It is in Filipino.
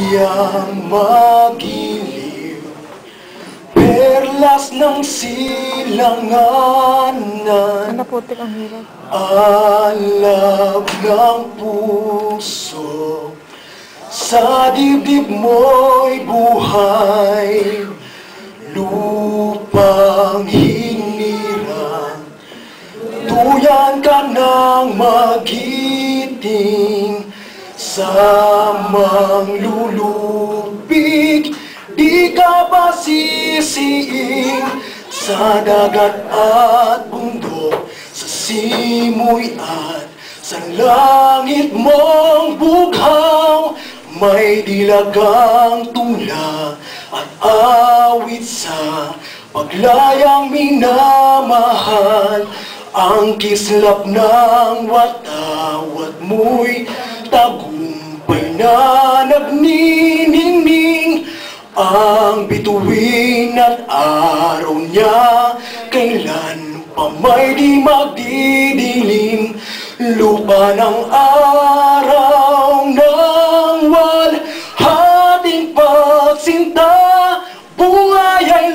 Yang magiliw, perlas ng silanganan, Putik ang hirap. alab ng puso, sa dibdib mo'y buhay, lupang hinirang, tuyan ka ng magiting, samang lulupig, di ka ba sisiing sa dagat at bundok, sa simoy at sa langit mong bughaw, may dilagang tula at awit sa paglayang minamahal, ang kislap ng watawat mo'y tagumpay na nagniningning, ang bituin at araw niya kailan pa may di magdidilim, lupa ng araw ng walhating pagsinta, buhay ay